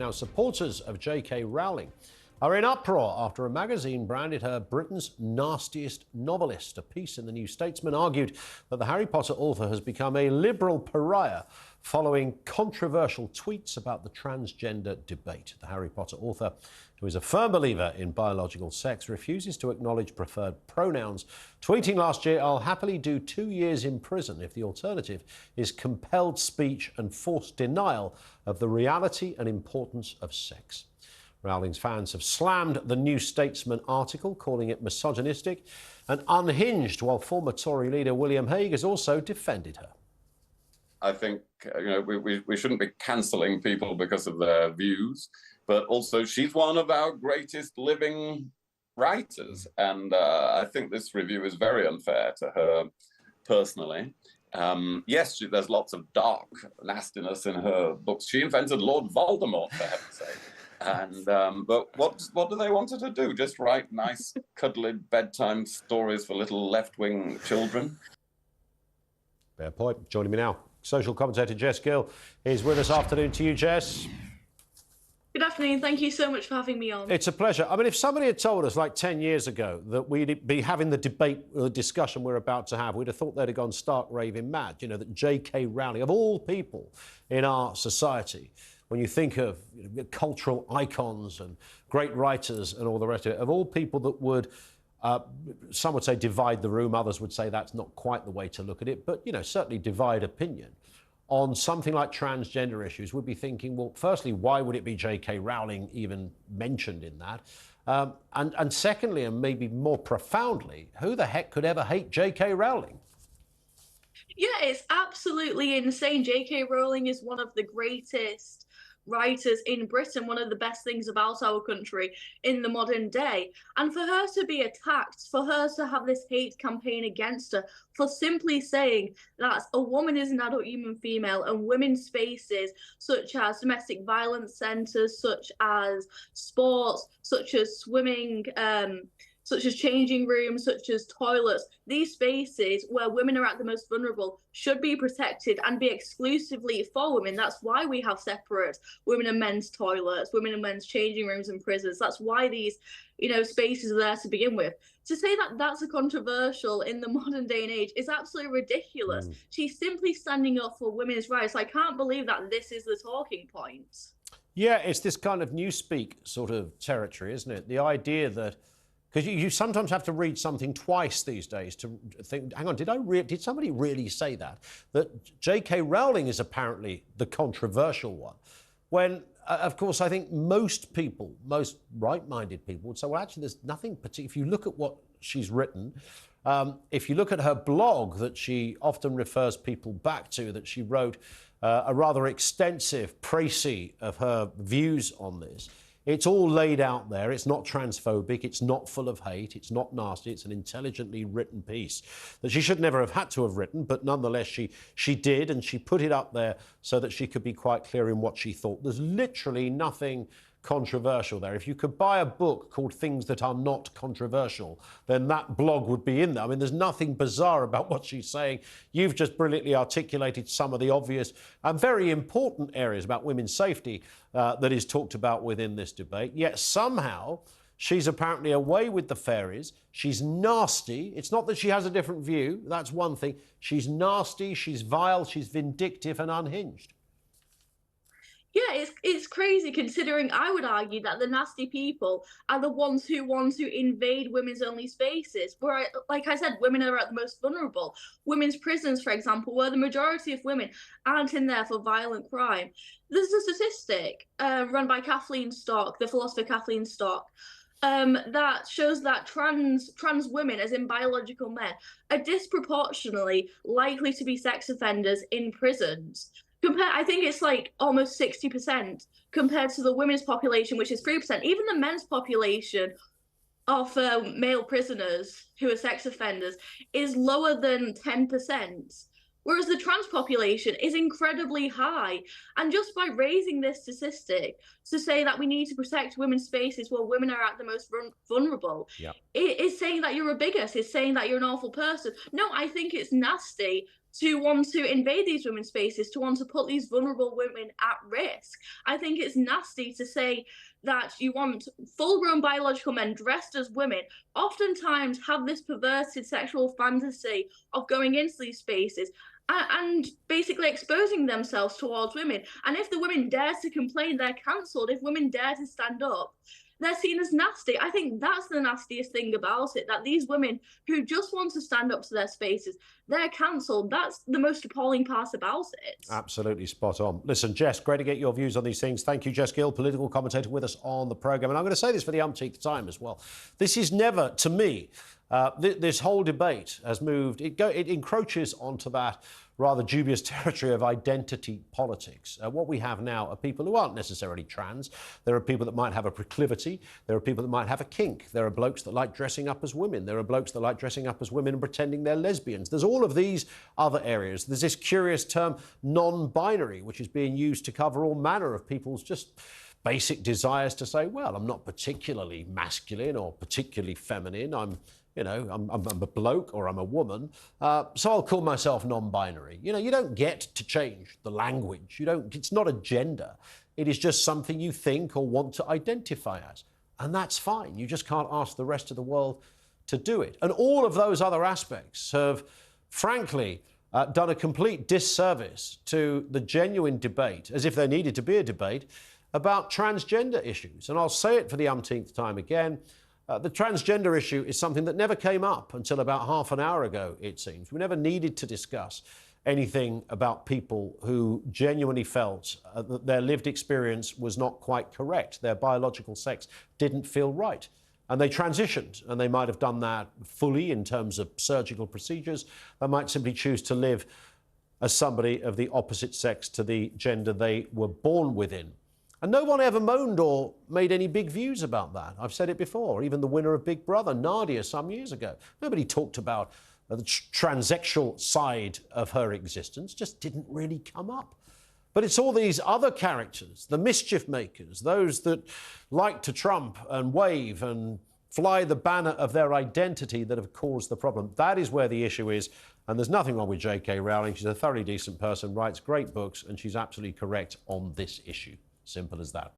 Now, supporters of JK Rowling are in uproar after a magazine branded her Britain's nastiest novelist. A piece in the new Statesman argued that the Harry Potter author has become a liberal pariah following controversial tweets about the transgender debate. The Harry Potter author, who is a firm believer in biological sex, refuses to acknowledge preferred pronouns, tweeting last year, "I'll happily do 2 years in prison if the alternative is compelled speech and forced denial of the reality and importance of sex." Rowling's fans have slammed the New Statesman article, calling it misogynistic and unhinged, while former Tory leader William Hague has also defended her. I think we shouldn't be cancelling people because of their views, but also she's one of our greatest living writers, and I think this review is very unfair to her personally. Yes, there's lots of dark nastiness in her books. She invented Lord Voldemort, for heaven's sake. And but what do they want her to do? Just write nice, cuddly bedtime stories for little left-wing children? Fair point. Joining me now, social commentator Jess Gill is with us. Afternoon to you, Jess. Good afternoon. Thank you so much for having me on. It's a pleasure. I mean, if somebody had told us like 10 years ago that we'd be having the debate or the discussion we're about to have, we'd have thought they'd have gone stark raving mad. You know, that JK Rowling, of all people in our society, when you think of cultural icons and great writers and all the rest of it, of all people that would, some would say divide the room, others would say that's not quite the way to look at it, but, you know, certainly divide opinion on something like transgender issues, we'd be thinking, well, firstly, why would it be JK Rowling even mentioned in that? And secondly, and maybe more profoundly, who the heck could ever hate JK Rowling? Yeah, it's absolutely insane. JK Rowling is one of the greatest writers in Britain, one of the best things about our country in the modern day. And for her to be attacked, for her to have this hate campaign against her, for simply saying that a woman is an adult human female and women's spaces, such as domestic violence centres, such as sports, such as swimming, such as changing rooms, such as toilets, these spaces where women are at the most vulnerable should be protected and be exclusively for women. That's why we have separate women and men's toilets, women and men's changing rooms in prisons. That's why these, spaces are there to begin with. To say that that's a controversial in the modern day and age is absolutely ridiculous. She's simply standing up for women's rights. I can't believe that this is the talking point. Yeah, it's this kind of newspeak sort of territory, isn't it? The idea that, because you sometimes have to read something twice these days to think, hang on, did somebody really say that? That J.K. Rowling is apparently the controversial one. When, of course, I think most people, most right-minded people would say, well, actually, there's nothing particular. If you look at what she's written, if you look at her blog that she often refers people back to, that she wrote a rather extensive précis of her views on this, it's all laid out there. It's not transphobic. It's not full of hate. It's not nasty. It's an intelligently written piece that she should never have had to have written, but nonetheless she did, and she put it up there so that she could be quite clear in what she thought. There's literally nothing controversial there. If you could buy a book called Things That Are Not Controversial, then that blog would be in there. I mean, there's nothing bizarre about what she's saying. You've just brilliantly articulated some of the obvious and very important areas about women's safety that is talked about within this debate. Yet somehow she's apparently away with the fairies. She's nasty. It's not that she has a different view. That's one thing. She's nasty, she's vile, she's vindictive and unhinged. Yeah, it's crazy, considering I would argue that the nasty people are the ones who want to invade women's only spaces, where, like I said, women are at the most vulnerable. Women's prisons, for example, where the majority of women aren't in there for violent crime. There's a statistic run by Kathleen Stock, the philosopher Kathleen Stock, that shows that trans women, as in biological men, are disproportionately likely to be sex offenders in prisons. I think it's like almost 60% compared to the women's population, which is 3%. Even the men's population of male prisoners who are sex offenders is lower than 10%, whereas the trans population is incredibly high. And just by raising this statistic to say that we need to protect women's spaces where women are at the most vulnerable, it is saying that you're a bigot. It's saying that you're an awful person. No, I think it's nasty to want to invade these women's spaces, to want to put these vulnerable women at risk. I think it's nasty to say that you want full-grown biological men dressed as women, oftentimes have this perverted sexual fantasy of going into these spaces and basically exposing themselves towards women. And if the women dare to complain, they're cancelled. If women dare to stand up, they're seen as nasty. I think that's the nastiest thing about it, that these women who just want to stand up to their spaces, they're cancelled. That's the most appalling part about it. Absolutely spot on. Listen, Jess, great to get your views on these things. Thank you, Jess Gill, political commentator with us on the programme. And I'm going to say this for the umpteenth time as well. This is never, to me, this whole debate has moved, it encroaches onto that rather dubious territory of identity politics. What we have now are people who aren't necessarily trans. There are people that might have a proclivity. There are people that might have a kink. There are blokes that like dressing up as women. There are blokes that like dressing up as women and pretending they're lesbians. There's all of these other areas. There's this curious term non-binary, which is being used to cover all manner of people's just basic desires to say, well, I'm not particularly masculine or particularly feminine. I'm a bloke or I'm a woman, so I'll call myself non-binary. You know, you don't get to change the language. It's not a gender. It is just something you think or want to identify as. And that's fine. You just can't ask the rest of the world to do it. And all of those other aspects have, frankly, done a complete disservice to the genuine debate, as if there needed to be a debate, about transgender issues. And I'll say it for the umpteenth time again. The transgender issue is something that never came up until about half an hour ago, it seems. We never needed to discuss anything about people who genuinely felt that their lived experience was not quite correct. Their biological sex didn't feel right. And they transitioned, and they might have done that fully in terms of surgical procedures. They might simply choose to live as somebody of the opposite sex to the gender they were born within. And no one ever moaned or made any big views about that. I've said it before. Even the winner of Big Brother, Nadia, some years ago. Nobody talked about the transsexual side of her existence. Just didn't really come up. But it's all these other characters, the mischief makers, those that like to trump and wave and fly the banner of their identity that have caused the problem. That is where the issue is. And there's nothing wrong with JK Rowling. She's a thoroughly decent person, writes great books, and she's absolutely correct on this issue. Simple as that.